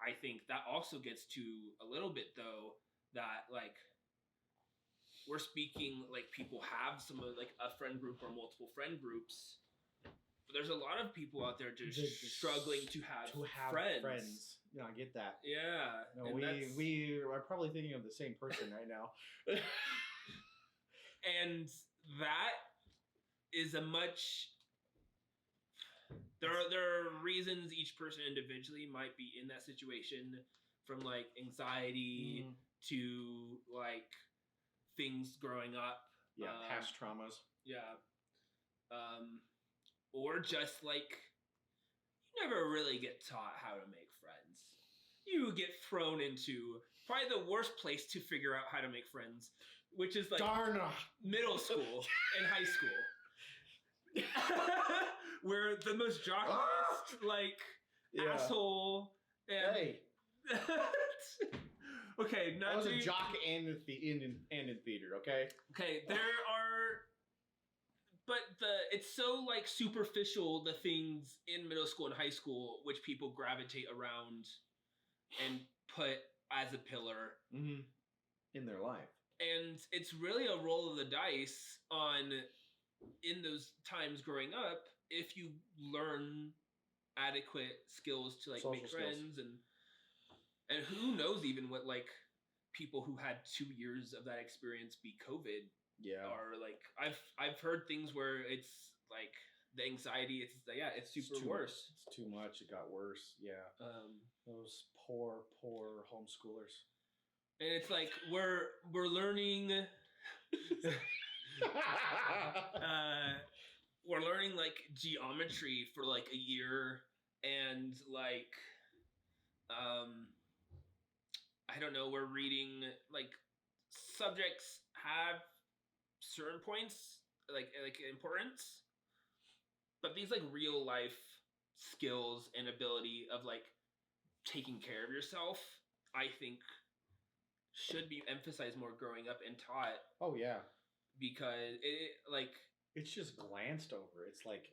I think that also gets to a little bit though that like we're speaking like people have some like a friend group or multiple friend groups, but there's a lot of people out there just struggling to have friends. Yeah, I get that. Yeah. No, we are probably thinking of the same person right now. And that is a much. There are reasons each person individually might be in that situation, from like anxiety to like things growing up. Yeah, past traumas. Yeah. Or just like you never really get taught how to make friends. You get thrown into probably the worst place to figure out how to make friends, which is like middle school and high school. Where the most jockiest, asshole. And hey. Okay, I was a jock and in theater, okay? Okay, there are... But it's so like superficial, the things in middle school and high school, which people gravitate around and put as a pillar. Mm-hmm. In their life. And it's really a roll of the dice on... in those times growing up, if you learn adequate skills to like social make friends skills. and who knows even what like people who had 2 years of that experience be COVID are like I've heard things where it's like the anxiety it's super worse. It's too much. It got worse. Yeah. Those poor homeschoolers. And it's like we're learning we're learning like geometry for like a year and like I don't know, we're reading like subjects have certain points like importance, but these like real life skills and ability of like taking care of yourself, I think should be emphasized more growing up and taught. Oh yeah. Because it's just glanced over. It's like,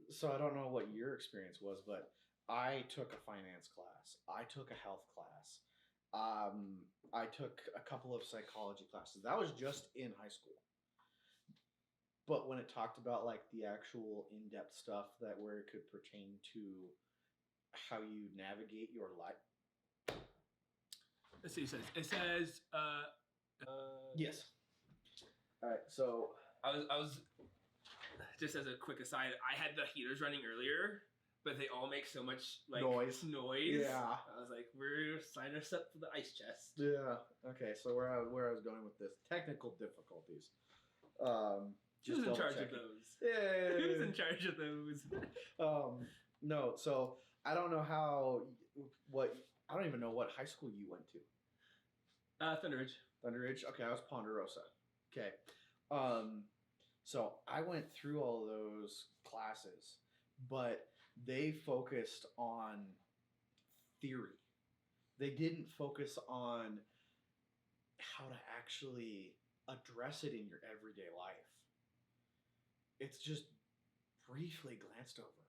so I don't know what your experience was, but I took a finance class. I took a health class. I took a couple of psychology classes. That was just in high school. But when it talked about like the actual in-depth stuff where it could pertain to how you navigate your life. Let's see, it says yes. All right, so I was just as a quick aside, I had the heaters running earlier, but they all make so much like noise. Yeah, I was like, we're signing us up for the ice chest. Yeah. Okay, so where I was going with this, technical difficulties. Who's in charge of those? Yeah. Who's in charge of those? No, so I don't know I don't even know what high school you went to. Thunder Ridge. Thunder Ridge? Okay, I was Ponderosa. Okay. So I went through all those classes, but they focused on theory. They didn't focus on how to actually address it in your everyday life. It's just briefly glanced over.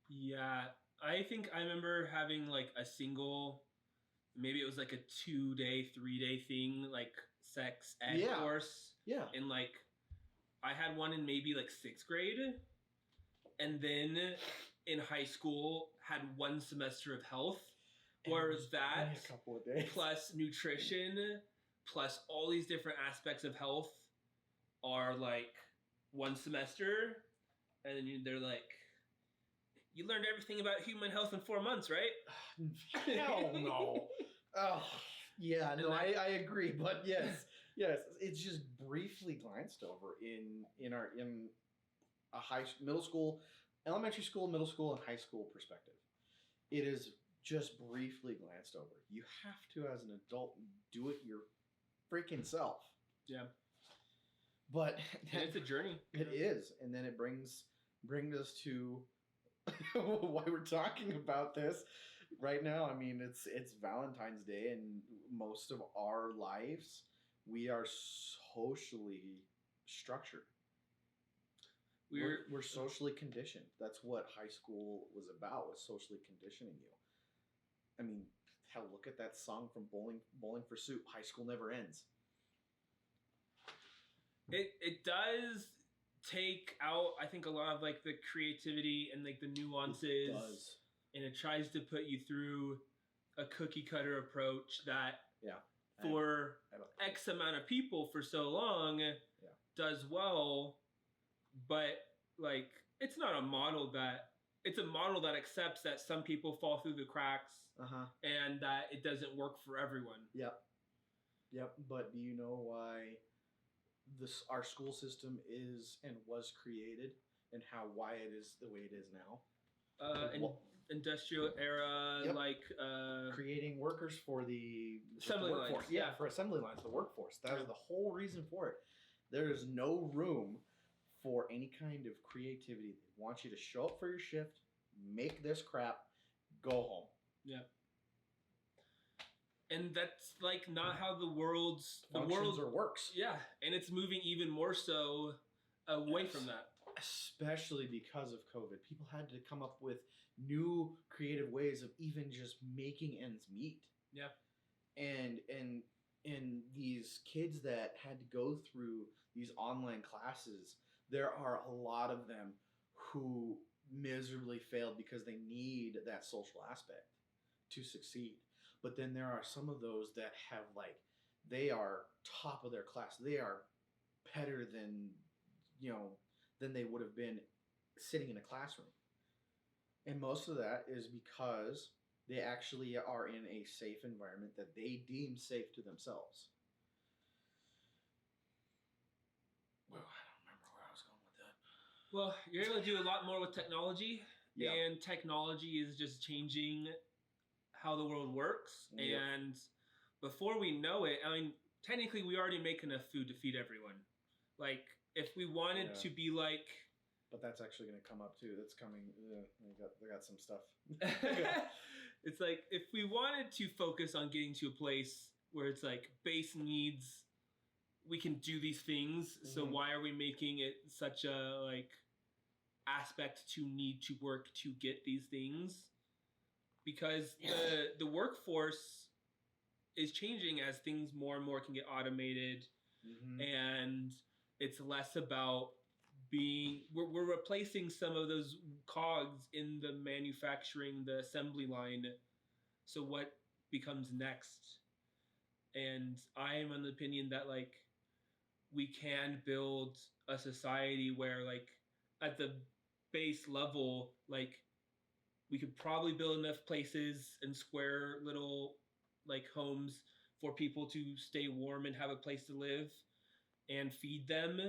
Yeah, I think I remember having like a single, maybe it was like a 2-day, 3-day thing, like sex ed course. Yeah. And like, I had one in maybe like 6th grade. And then in high school, had 1 semester of health. Whereas that, a couple of days. Plus nutrition, plus all these different aspects of health are like 1 semester. And then they're like, you learned everything about human health in 4 months, right? Hell no. Oh, yeah, no, I agree. But yes, it's just briefly glanced over in a middle school, elementary school, middle school, and high school perspective. It is just briefly glanced over. You have to, as an adult, do it your freaking self. Yeah. But it's a journey. It is, and then it brings us to why we're talking about this right now. I mean, it's Valentine's Day, and most of our lives we are socially structured. We're socially conditioned. That's what high school was about, was socially conditioning you. I mean, hell, look at that song from Bowling for Soup. High school never ends. It does take out, I think, a lot of like the creativity and like the nuances. It does. And it tries to put you through a cookie cutter approach that for X amount of people for so long does well, but like it's not a model that it's a model that accepts that some people fall through the cracks and that it doesn't work for everyone. Yep. But do you know why our school system is and was created, and why it is the way it is now? Industrial era, like creating workers for the assembly workforce. lines. For assembly lines, the workforce. That was the whole reason for it. There is no room for any kind of creativity. They want you to show up for your shift, make this crap, go home. Yeah. And that's like not how the world or works. Yeah, and it's moving even more so away from that. Especially because of COVID. People had to come up with new creative ways of even just making ends meet. Yeah. And these kids that had to go through these online classes, there are a lot of them who miserably failed because they need that social aspect to succeed. But then there are some of those that have they are top of their class. They are better than they would have been sitting in a classroom. And most of that is because they actually are in a safe environment that they deem safe to themselves. Well, I don't remember where I was going with that. Well, you're able to do a lot more with technology, and technology is just changing how the world works. Yep. And before we know it, I mean, technically we already make enough food to feed everyone. Like, if we wanted to be like... But that's actually going to come up too. That's coming. They got some stuff. It's like, if we wanted to focus on getting to a place where it's like base needs, we can do these things. Mm-hmm. So why are we making it such a like aspect to need to work to get these things? Because the workforce is changing as things more and more can get automated, and it's less about we're replacing some of those cogs in the manufacturing, the assembly line. So what becomes next? And I am of the opinion that like we can build a society where like at the base level, like we could probably build enough places and square little like homes for people to stay warm and have a place to live and feed them.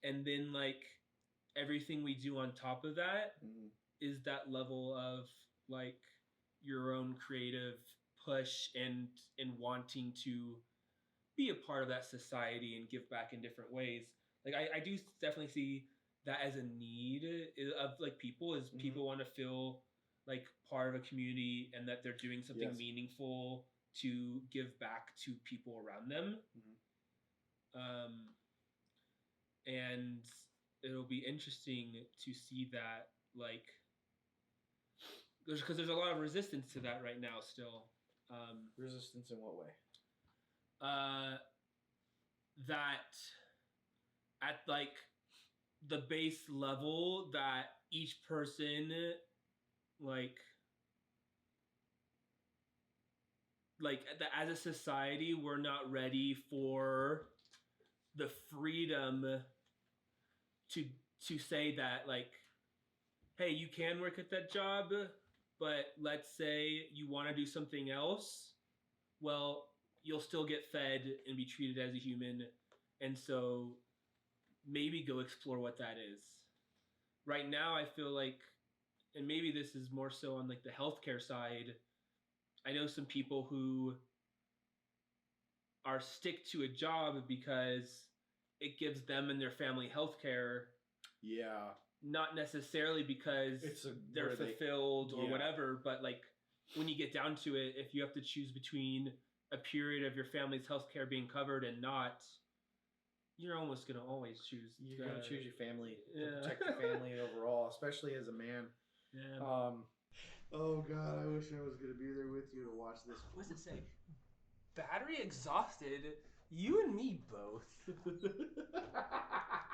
And then like everything we do on top of that is that level of like your own creative push and wanting to be a part of that society and give back in different ways. Like I do definitely see that as a need of like people is people want to feel like part of a community and that they're doing something meaningful to give back to people around them. And it'll be interesting to see that, like, because there's a lot of resistance to that right now still. Resistance in what way? That at, like, the base level that each person, like that as a society, we're not ready for the freedom to say that, like, hey, you can work at that job, but let's say you want to do something else. Well, you'll still get fed and be treated as a human. And so maybe go explore what that is. Right now, I feel like, and maybe this is more so on like the healthcare side, I know some people who are stick to a job because it gives them and their family healthcare. Yeah. Not necessarily because they're fulfilled or whatever, but like when you get down to it, if you have to choose between a period of your family's healthcare being covered and not, you're almost going to always choose. You're going to choose your family, to protect your family overall, especially as a man. Yeah. Oh God, I wish I was gonna be there with you to watch this. What does it say? Battery exhausted. You and me both.